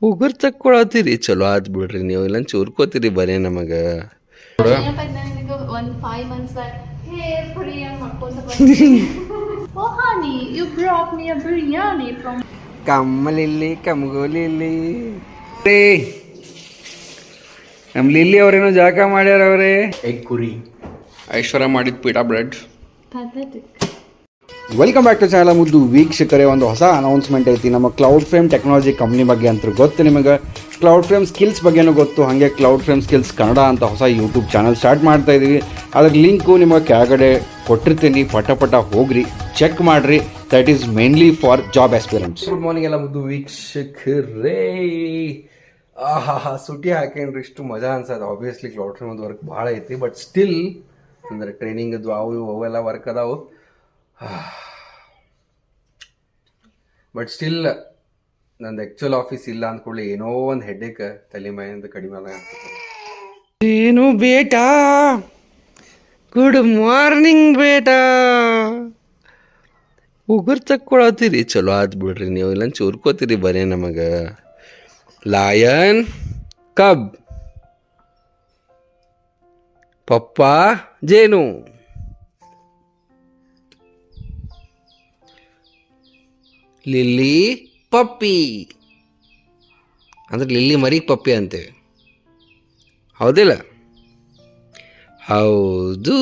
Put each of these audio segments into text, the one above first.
ಉಗುರ್ ತಕ್ಕೊಳತ್ತೀರಿ ಚಲೋ ಆತ್ ಬಿಡ್ರಿ ನೀವು ಇಲ್ಲ ಚೂರ್ಕೋತೀರಿ ಬರೇ ನಮಗ ಏನಪ್ಪ ಇದ್ನ ನಿನಗೆ ಒಂದು 5 months back hair free ಆಗಿ ಮಾಡ್ಕೊಂತ ಬಂದಿದ್ದೀನಿ. Oh honey, you brought me a biryani from ಕಮ್ಮಲಿಲ್ಲಿ ಕಮ್ಗೋಲಿಲ್ಲಿ ನಮ್ ಲಿಲ್ಲಿ ಅವ್ರೇನೋ ಜಾಕ ಮಾಡ್ಯಾರ ಅವ್ರೆ ಎಗ್ ಕುರಿ ಐಶ್ವರ್ಯ ಮಾಡಿದ pita bread. pathetic. Welcome back to channel ಮುದ್ದು ವೀಕ್ಷಕರೇ. ಒಂದು ಹೊಸ ಅನೌನ್ಸ್ಮೆಂಟ್ ಐತಿ. ನಮ್ಮ ಕ್ಲೌಡ್ ಫ್ರೇಮ್ ಟೆಕ್ನಾಲಜಿ ಕಂಪ್ನಿ ಬಗ್ಗೆ ಅಂತ ಗೊತ್ತು ನಿಮಗೆ. ಕ್ಲೌಡ್ ಫ್ರೇಮ್ ಸ್ಕಿಲ್ಸ್ ಬಗ್ಗೆನೂ ಗೊತ್ತು. ಹಾಗೆ ಕ್ಲೌಡ್ ಫ್ರೇಮ್ ಸ್ಕಿಲ್ಸ್ ಕನ್ನಡ ಅಂತ ಹೊಸ ಯೂಟ್ಯೂಬ್ ಚಾನಲ್ ಸ್ಟಾರ್ಟ್ ಮಾಡ್ತಾ ಇದ್ದೀವಿ. ಅದ್ರ ಲಿಂಕು ನಿಮಗೆ ಕೆಳಗಡೆ ಕೊಟ್ಟಿರ್ತೀನಿ. ಪಟ ಹೋಗ್ರಿ, ಚೆಕ್ ಮಾಡಿರಿ. That is mainly for job aspirants. Good morning ಎಲ್ಲ ಮುದ್ದು ವೀಕ್ಷಕರೇ. ಸುಟಿ ಹಾಕೇನ್ರಿ ಇಷ್ಟು ಮಜಾ ಅನ್ಸದ. ಆಬ್ವಿಯಸ್ಲಿ ಕ್ಲೌಡ್ ಫ್ರೇಮ್ ಒಂದು ವರ್ಕ್ ಭಾಳ ಐತಿ, ಬಟ್ ಸ್ಟಿಲ್ ಅಂದ್ರೆ ಟ್ರೈನಿಂಗ್ ಅದು ಅವೆಲ್ಲ ವರ್ಕ್ ಅದಾವು. ಬಟ್ ಸ್ಟಿಲ್ ನಂದು ಆ್ಯಕ್ಚುಲ್ ಆಫೀಸ್ ಇಲ್ಲ ಅಂದ್ಕೊಳ್ಳಿ ಏನೋ ಒಂದು ಹೆಡ್ಡೇಕ್ ತಲೆ ಮೈಯಿಂದ ಕಡಿಮೆ ಆದಾಗ ಏನು ಬೇಟಾ. ಗುಡ್ ಮಾರ್ನಿಂಗ್ ಬೇಟಾ. ಉಗುರ್ ತಕ್ಕೊಳತ್ತೀರಿ ಚಲೋ ಆತ್ ಬಿಡ್ರಿ ನೀವು ಇಲ್ಲ ಚೂರ್ಕೋತೀರಿ ಬರೇ ನಮಗ. ಲಾಯನ್ ಕಬ್ ಪಪ್ಪಾ ಜೇನು ಲಿಲ್ಲಿ ಪಪ್ಪಿ ಅಂದ್ರೆ ಲಿಲ್ಲಿ ಮರಿಗೆ ಪಪ್ಪಿ ಅಂತೇವೆ, ಹೌದಿಲ್ಲ? ಹೌದು.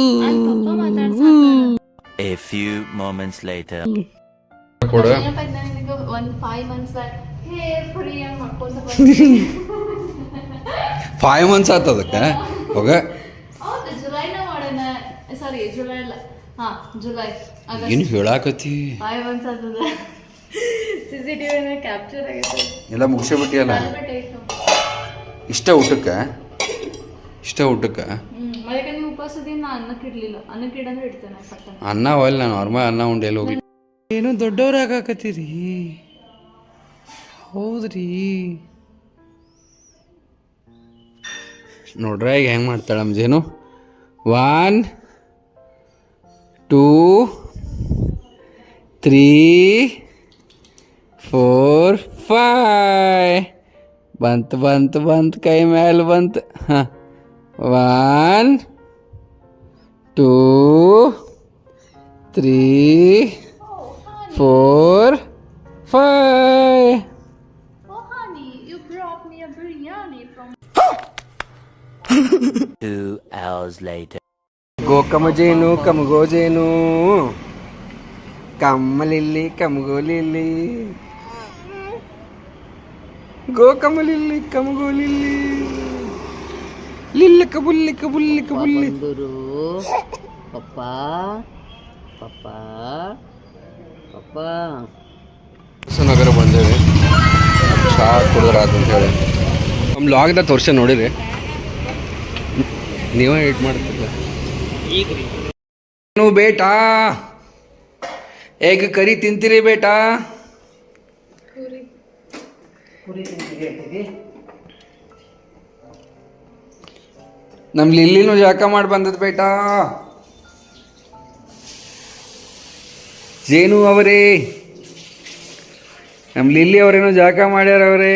A few moments later. ಏನಪ್ಪ ಇದ್ನ ನಿನಗೆ ಒಂದು 5 months back hair free ಆಗಿ ಮಾಡ್ಕೊಂತ ಬಂದಿದ್ದೀನಿ. 5 months ಆತ ಅದಕ್ಕೆ ಹೋಗ. ಹೌದು, ಜುಲೈನ ಮಾಡೋಣ. ಸಾರಿ, ಜುಲೈ ಅಲ್ಲ, ಜುಲೈ ಏನು ಹೇಳಾಕತ್ತಿ? 5 months ಆಗ್ತದ. CCTV ಕ್ಯಾಪ್ಚರ್ ಆಗೈತೆ. ಎಲ್ಲ ಮುಗಿಸ್ಬಿಟ್ಟಿಯಲ್ಲ. ಇಷ್ಟ ಊಟಕ್ಕೆ ಅದಕ್ಕೆ ನೀವು ಉಪವಾಸದಿಂದ ಅನ್ನಕ್ಕೆ ಇಡ್ಲಿಲ್ಲ. ಅನ್ನಕ್ಕೆ ಇಡಂದ್ರೆ ಇಡ್ತೇನೆ ಪಟ್ಟಣ. ಅನ್ನ ಒಯ್ಲ್ ನಾನು ನಾರ್ಮಲ್ ಅನ್ನ ಉಂಡು ಎಲ್ಲಿ ಹೋಗಿ ಏನು ದೊಡ್ಡವ್ರು ಆಗಾಕತ್ತೀರಿ? ಹೌದ್ರಿ, ನೋಡ್ರ ಈಗ ಹೆಂಗೆ ಮಾಡ್ತಾಳೆ ನಮ್ಜೇನು. 1 2 3 4 5 ಬಂತು ಕೈ ಮೇಲೆ ಬಂತು. 1 2 3 4 5. Oh honey, you brought me a biryani from 2 hours later. ಗೋಕಮಜೇನು ಕಮಗೋಜೇನು ಕಮ್ಮಲಿಲ್ಲಿ ಕಮಗೋಲಿಲ್ಲಿ ಗೋಕಮಲಿಲ್ಲಿ ಕಮಗೋಲಿಲ್ಲಿ lily ಕಬುಲ್ಲಿ ಕಬುಲ್ಲಿ ಕಬುಲ್ಲಿ ಪಪ್ಪ ನಗರ ಬಂದೇವೆ. ಚಹಾ ಕುಡಿದ್ರಾತ ಅಂತ ಹೇಳಿ ನಮ್ಮ ಲಾಗ್ದಾಗ ತೋರ್ಸ ನೋಡಿರಿ. ನೀವೇ ಏಟ್ ಮಾಡ್ತಿಲ್ಲ ಏನು ಬೇಟಾ? ಹೇಗೆ ಕರಿ ತಿಂತೀರಿ ಬೇಟಾ? ನಮ್ಮ ಲಿಲ್ಲಿನೂ ಜಾಕ ಮಾಡಿ ಬಂದದ ಬೇಟಾ. ಜೇನು ಅವರೇ, ನಮ್ಮ ಲಿಲ್ಲಿ ಅವರೇನೋ ಜಾಕ ಮಾಡ್ಯಾರ ಅವರೇ.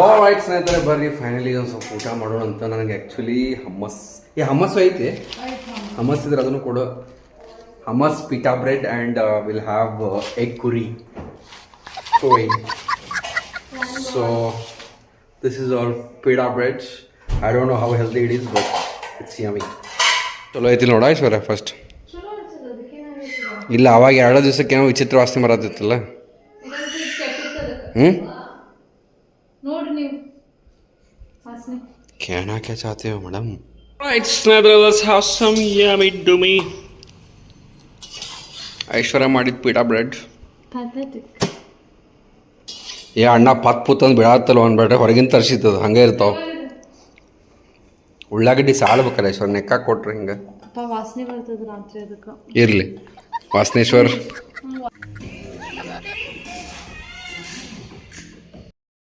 ಆಲ್ರೈಟ್ ಸ್ನೇಹಿತರೆ, ಬರ್ರಿ ಫೈನಲಿ ಒಂದು ಸ್ವಲ್ಪ ಊಟ ಮಾಡೋಣ ಅಂತ. ನನಗೆ ಆ್ಯಕ್ಚುಲಿ ಹಮ್ಮಸ್ಸು ಐತಿ. ಹಮ್ಮಸ್ ಇದ್ರೆ ಅದನ್ನು ಕೊಡು. Hummus pita bread and will have egg curry. So this is all pita bread. I don't know how healthy it is, but it's yummy. ಚಲೋ ಐತಿ ನೋಡ ಐಶ್ವರ್ಯ. ಫಸ್ಟ್ ಇಲ್ಲ, ಅವಾಗ 2 ದಿವಸಕ್ಕೆ ಏನೋ ವಿಚಿತ್ರ ವಾಸನೆ ಬರತ್ತಿತ್ತಲ್ಲ. ನೋಡ್ರಿ ನೀವು ವಾಸನೆ. कहना क्या चाहते हो madam? Right, Snapper, let's have some yummy dummy. ಐಶ್ವರ್ಯ ಮಾಡಿದ ಪೀಠಾ ಬ್ರೆಡ್. pathetic. ಏ ಅಣ್ಣ ಪತ್ ಅಂದ್ ಬಿಡಾತ್ತಲ್ಲ ಅಂದ್ಬೇಡ್ರೆ, ಹೊರಗಿನ ತರಿಸಿತ್ತದ ಹಂಗೆ ಇರ್ತಾವ. ಉಳ್ಳಾಗಡ್ಡಿ ಸಾಳ್ಬೇಕಲ್ಲ ಐಶ್ವರ್ಯ, ನೆಕ್ಕ ಕೊಟ್ರಿ ಹಿಂಗೆ ವಾಸನೆ ಬರ್ತದ ರಾತ್ರಿ. ಅದಕ್ಕೆ ಇರ್ಲಿ ವಾಸನೇಶ್ವರ್.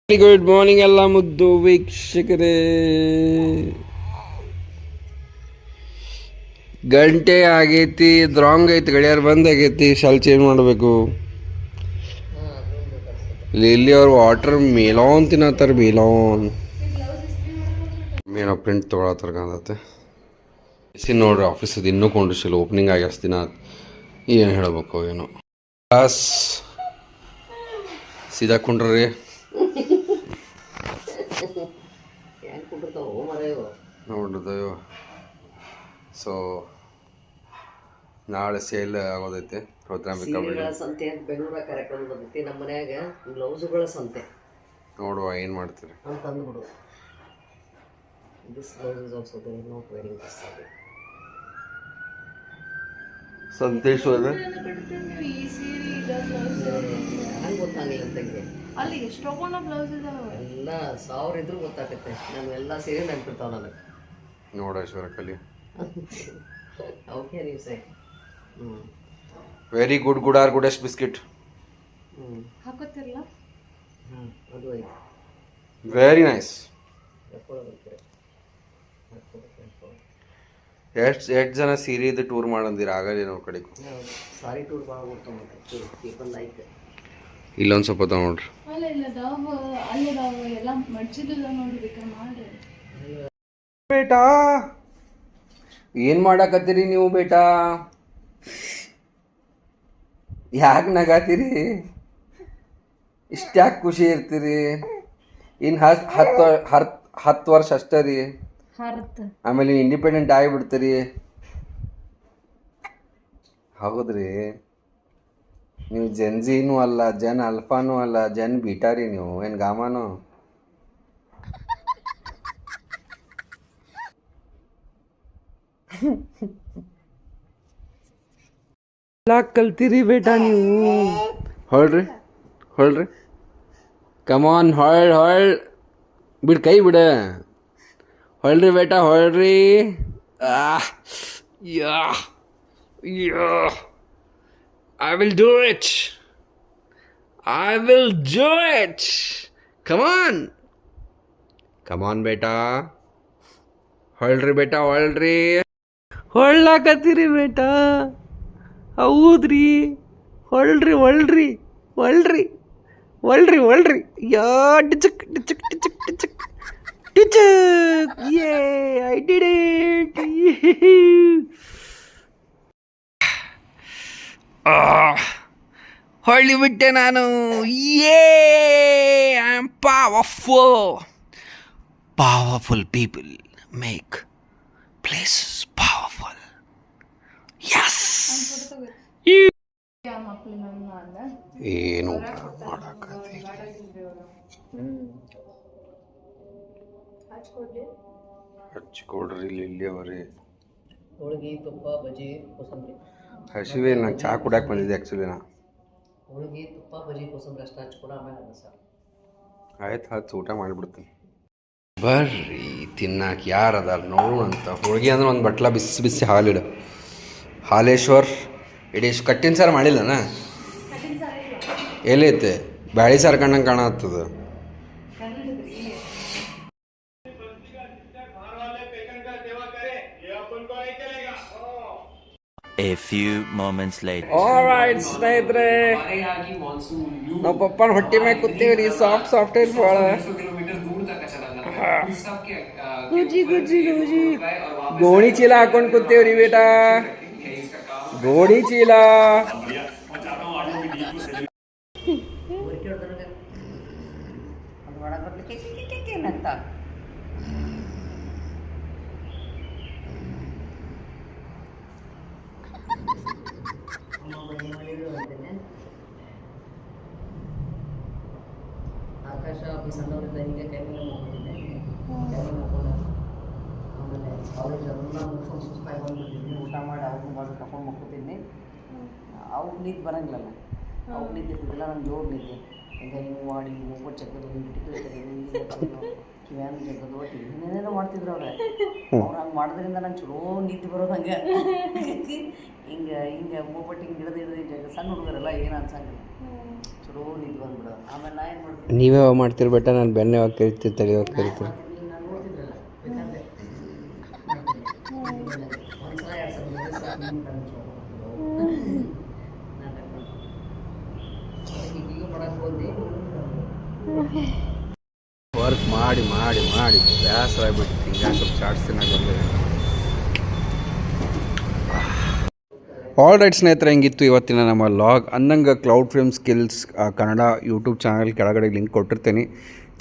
ಗುಡ್ ಮಾರ್ನಿಂಗ್ ಎಲ್ಲ ಮುದ್ದು ವೀಕ್ಷಕರೇ. ಗಂಟೆ ಆಗೈತಿ, ರಾಂಗ್ ಐತಿ, ಗಡಿಯಾರ ಬಂದ್ ಆಗೈತಿ. ಶಾಲ್ ಚೇಂಜ್ ಮಾಡಬೇಕು. ಇಲ್ಲಿ ಅವ್ರು ವಾಟರ್ ಮೇಲಾನ್ ತಿನ್ನತ್ತಾರ ಮೇಲಾನ್ ಏನೋ ಪ್ರಿಂಟ್ ತೊಗೊಳತ್ತಾರ ಕಾಣತ್ತೆ ಬಿಸಿ ನೋಡ್ರಿ ಆಫೀಸದು ಇನ್ನೂ ಕೊಂಡಿಸಿಲ್ಲ ಓಪನಿಂಗ್ ಆಗಿ ಅಷ್ಟು ದಿನ ಏನು ಹೇಳ್ಬೇಕು ಏನೋ ಕ್ಲಾಸ್ ಸೀದಾ ಕುಂಡ್ರಿ ನೋಡ್ರದಯ್ಯೋ ಸೊ ನಾಳೆ ಸೇಲ್ ಆಗೋದೈತೆ ರುದ್ರಾಂಬಿಕಾ ಸಂತೆ ಅಂತ ಬೆಂಗಳೂರಾಗ ಕಾರ್ಯಕ್ರಮ ಬಂದೈತಿ ನಮ್ಮ ಮನ್ಯಾಗ ಬ್ಲೌಸುಗಳ ಸಂತೆ ನೋಡುವ ಏನು ಮಾಡ್ತೀರಿ ಅಂತ ಅಂದ್ಬಿಡು this blouse is also they not wearing this sari Santeshwara ಈ ಸೀರೆ ಈಗ ಬ್ಲೌಸ್ ಹಂಗೆ ಗೊತ್ತಾಗಲಿಲ್ಲ ಅಂತಂಗೆ ಅಲ್ಲಿ ಎಷ್ಟೊಂದು ಬ್ಲೌಸ್ ಇದಾವೆ ಎಲ್ಲ 1000 ಇದ್ರೂ ಗೊತ್ತಾಗುತ್ತೆ ನಾನು ಎಲ್ಲ ಸೇರಿ ನೆನ್ಪಿರ್ತಾವ ನನಗೆ ನೋಡ ಐಶ್ವರ ಕಲಿ ಓಕೆ ನೀವು ಸೈ very good good or goodest biscuit ಹಾಕೋತಿರಲ್ಲ ಅದು ಐತೆ ವೆರಿ ನೈಸ್ ಎಷ್ಟು ಜನ ಸೀರಿದು ಟೂರ್ ಮಾಡಂದಿರ ಆಗಲ್ಲ ನಾವು ಕಡೆಗೂ ಸಾರಿ ಟೂರ್ ಭಾಳ ಗೊತ್ತ ಪೀಪಲ್ ಲೈಕ್ ಇಲ್ಲೊಂದು ಸ್ವಲ್ಪ ತಗೊಂಡ್ರಿ ಅಲ್ಲ ಇಲ್ಲ ದಾವ ಅಲ್ಲಿ ದಾವ ಎಲ್ಲ ಮಡ್ಚಿದಿಲ್ಲ ನೋಡ್ರಿ ಬೇಕಾದ್ರೆ ಮಾಡ್ರಿ ಬೇಟಾ ಏನು ಮಾಡಕತ್ತೀರಿ ನೀವು ಬೇಟಾ ಯಾಕೆ ನಗಾತೀರಿ ಇಷ್ಟ್ಯಾಕೆ ಖುಷಿ ಇರ್ತೀರಿ ಇನ್ನು ಹತ್ತು ವರ್ಷ ಅಷ್ಟೇ ರೀ ಹರ್ತ್ ಆಮೇಲೆ ಇಂಡಿಪೆಂಡೆಂಟ್ ಆಗಿಬಿಡ್ತೀರಿ ಹೌದ್ರಿ ನೀವು ಜೆನ್ಜಿನೂ ಅಲ್ಲ ಜನ್ ಅಲ್ಫಾನೂ ಅಲ್ಲ ಜನ್ ಬೀಟಾರಿ ನೀವು ಏನು ಗಾಮಾನೋ ಕಲ್ತೀರಿ ಬೇಟಾ ನೀವು ಹೊಳ್ರಿ ಕಮಾನ್ ಹೊಳ್ ಬಿಡ್ ಕೈ ಬಿಡ ಹೊಳ್ರಿ ಬೇಟಾ ಹೊಳ್ರಿ I will do it come on ಬೇಟಾ ಹೊಳ್ರಿ ಬೇಟಾ ಹೊಳ್ಳಾಕತ್ತೀರಿ ಬೇಟಾ ಹೌದ್ರಿ ಹೊಳ್ರಿ ಯಾ ಡಿಚಕ್ ಯೇ ಐ ಡಿಡ್ ಇಟ್ ಹೊಳ್ಳಿ ಬಿಟ್ಟೆ ನಾನು ಯೇ I am powerful people make places powerful yes ಮಕ್ಕಳು ನನ್ನ ಅಂದ ಏನು ಮಾಡಕತ್ತಿ ಹಚ್ಕೊಡ್ರಿ ಇಲ್ಲಿ ಅವರೇ ಹೋಳಿಗೆ ತುಪ್ಪ ಬಜ್ಜಿ ಕೋಸಂಬರಿ ಹಸಿವೆ ನಂಗೆ ಚಹಾ ಕುಡಕ್ಕೆ ಬಂದಿದ್ದೆ ಆ್ಯಕ್ಚುಲಿ ನಾ ಹೋಳಿಗೆ ತುಪ್ಪ ಬಜ್ಜಿ ಕೋಸಂಬರಿ ಅಷ್ಟು ಹಚ್ಕೊಡ ಆಮೇಲೆ ಅನ್ನ ಸಾರು ಆಯ್ತು ಹಚ್ಚಿ ಊಟ ಮಾಡಿಬಿಡ್ತೀನಿ ಬರ್ರಿ ತಿನ್ನಕ್ಕೆ ಯಾರು ಅದಾರ ನೋಡು ಅಂತ ಹೋಳಿಗೆ ಅಂದ್ರೆ ಒಂದು ಬಟ್ಲ ಬಿಸಿ ಹಾಲಿಡು ಹಾಲೇಶ್ವರ್ ಇಡೀ ಕಟ್ಟಿನ ಸಾರು ಮಾಡಿಲ್ಲನ ಎಲ್ಲೈತೆ ಬ್ಯಾಳಿ ಸಾರು ಕಂಡಂಗೆ ಕಾಣತ್ತದ A few moments later. All right ಸ್ನೇಹಿತರೆ ನಾವು ಪಪ್ಪನ ಹೊಟ್ಟೆ ಮ್ಯಾಗ ಕೂತೀವ್ರಿ ಸಾಫ್ಟ್ ಭಾಳ ಗುಜಿ ಗೋಣಿ ಚೀಲ ಹಾಕೊಂಡು ಕೂತೀವ್ರಿ ಬೇಟಾ ಗೋಣಿ ಚೀಲ ಅದು ಒಳಗೆ ಬರ್ಲಿಕ್ಕೆ ಏನಂತ ಆಕಾಶ ಸಣ್ಣವರಿಂದ ಹೀಗೆ ಕೈ ಮೇಲೆ ಮಾಡ್ಕೊಂಡಿದ್ದೆ ಕೈ ಮಾಡ್ಕೊಂಡು ಆಮೇಲೆ ಕಾಲೇಜ್ ಅದನ್ನ ಮುಗಿಸ್ಕೊಂಡು ಸುಸ್ತಾಗಿ ಬಂದ್ಬಿಟ್ಟಿದ್ದೀನಿ ಊಟ ಮಾಡಿ ಅವ್ರನ್ನ ಮಾಡಿ ಕರ್ಕೊಂಡು ಮಕ್ಕೋತಿದ್ನಿ ಅವ್ರಿಗೆ ನಿದ್ದೆ ಬರೋಂಗಿಲ್ಲಲ್ಲ ಅವ್ರಿಗೆ ನಿದ್ದೆ ಇರ್ತಿದ್ದಿಲ್ಲ ನಂಗೆ ಜೋರು ನಿದ್ದೆ ಈಗ ಹಿಂಗೆ ಮಾಡಿ ಮೂಗು ಚಕ್ಕದು ಹಿಂಗೆ ಕಿಟಕಿ ತೆಗೆದು ಕಿವ್ಯಾನ ಜಗ್ಗದು ಒಟ್ಟು ಏನೇನೋ ಮಾಡ್ತಿದ್ರು ಅವ್ರು ಹಂಗೆ ಮಾಡೋದ್ರಿಂದ ನಂಗೆ ಚಲೋ ನಿದ್ದೆ ಬರೋದು ಹಂಗೆ ಹಿಂಗೆ ಮೂಪಟ್ಟು ಹಿಂಗೆ ಹಿಡಿದು ಸಣ್ಣ ಹುಡುಗರೆಲ್ಲ ಏನು ಅನ್ಸಂಗಿಲ್ಲ ಚಲೋ ನಿದ್ದೆ ಬಂದ್ಬಿಡೋದು ಆಮೇಲೆ ನಾ ಏನು ಮಾಡ್ತೀನಿ ನೀವೇ ಮಾಡ್ತೀರಿ ಬೇಟ ನಾನು ಬೆನ್ನೆ ಯಾವಾಗ ಕರಿತೀರಿ ತಲೆಯಾಗ ಕರಿತೀರಿ ನಾನು ನೋಡ್ತಿದ್ರಲ್ಲ ಬೇಕಾದ್ರೆ ಒಂದ್ಸಲ 2 ಸಲ ನಾಟಕ ಈಗ ಮಾಡಕ್ಕೆ ಹೋದ್ವಿ ವರ್ಕ್ ಮಾಡಿ ಮಾಡಿ ಮಾಡಿ ಬೇಸರ ಆಗ್ಬಿಟ್ಟು ಹಿಂಗೆ ಸ್ವಲ್ಪ ಚಾಟ್ಸ್ ತಿನ್ನೋದು. ಆಲ್ ರೈಟ್ ಸ್ನೇಹಿತರೆ, ಹಿಂಗಿತ್ತು ಇವತ್ತಿನ ನಮ್ಮ ಲಾಗ್. ಅನ್ನಂಗೆ cloud frame skills Kannada YouTube channel ಕೆಳಗಡೆ ಲಿಂಕ್ ಕೊಟ್ಟಿರ್ತೀನಿ,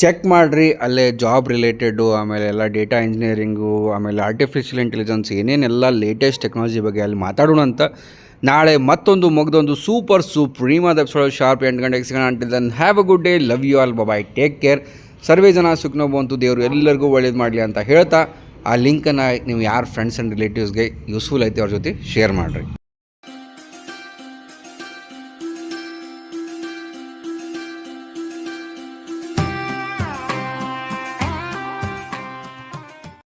ಚೆಕ್ ಮಾಡಿರಿ. ಅಲ್ಲೇ ಜಾಬ್ ರಿಲೇಟೆಡು, ಆಮೇಲೆ ಎಲ್ಲ ಡೇಟಾ ಇಂಜಿನಿಯರಿಂಗು, ಆಮೇಲೆ ಆರ್ಟಿಫಿಷಿಯಲ್ ಇಂಟೆಲಿಜೆನ್ಸ್ ಏನೇನೆಲ್ಲ ಲೇಟೆಸ್ಟ್ ಟೆಕ್ನಾಲಜಿ ಬಗ್ಗೆ ಅಲ್ಲಿ ಮಾತಾಡೋಣ ಅಂತ. ನಾಳೆ ಮತ್ತೊಂದು ಮುಗ್ದೊಂದು ಸೂಪರ್ ರೀಮಾದ ಎಪಿಸೋಡ್ ಶಾರ್ಪ್ 8 ಗಂಟೆಗೆ ಸಿಗೋಣ. Until then have a good day, love you all, bye, take care. ಸರ್ವೇ ಜನ ಸುಖನೋ ಬಂತು, ದೇವರು ಎಲ್ಲರಿಗೂ ಒಳ್ಳೇದು ಮಾಡಲಿ ಅಂತ ಹೇಳ್ತಾ, ಆ ಲಿಂಕನ್ನು ನೀವು ಯಾರು ಫ್ರೆಂಡ್ಸ್ ಆ್ಯಂಡ್ ರಿಲೇಟಿವ್ಸ್ಗೆ ಯೂಸ್ಫುಲ್ ಐತೆ ಅವ್ರ ಜೊತೆ ಶೇರ್ ಮಾಡಿರಿ.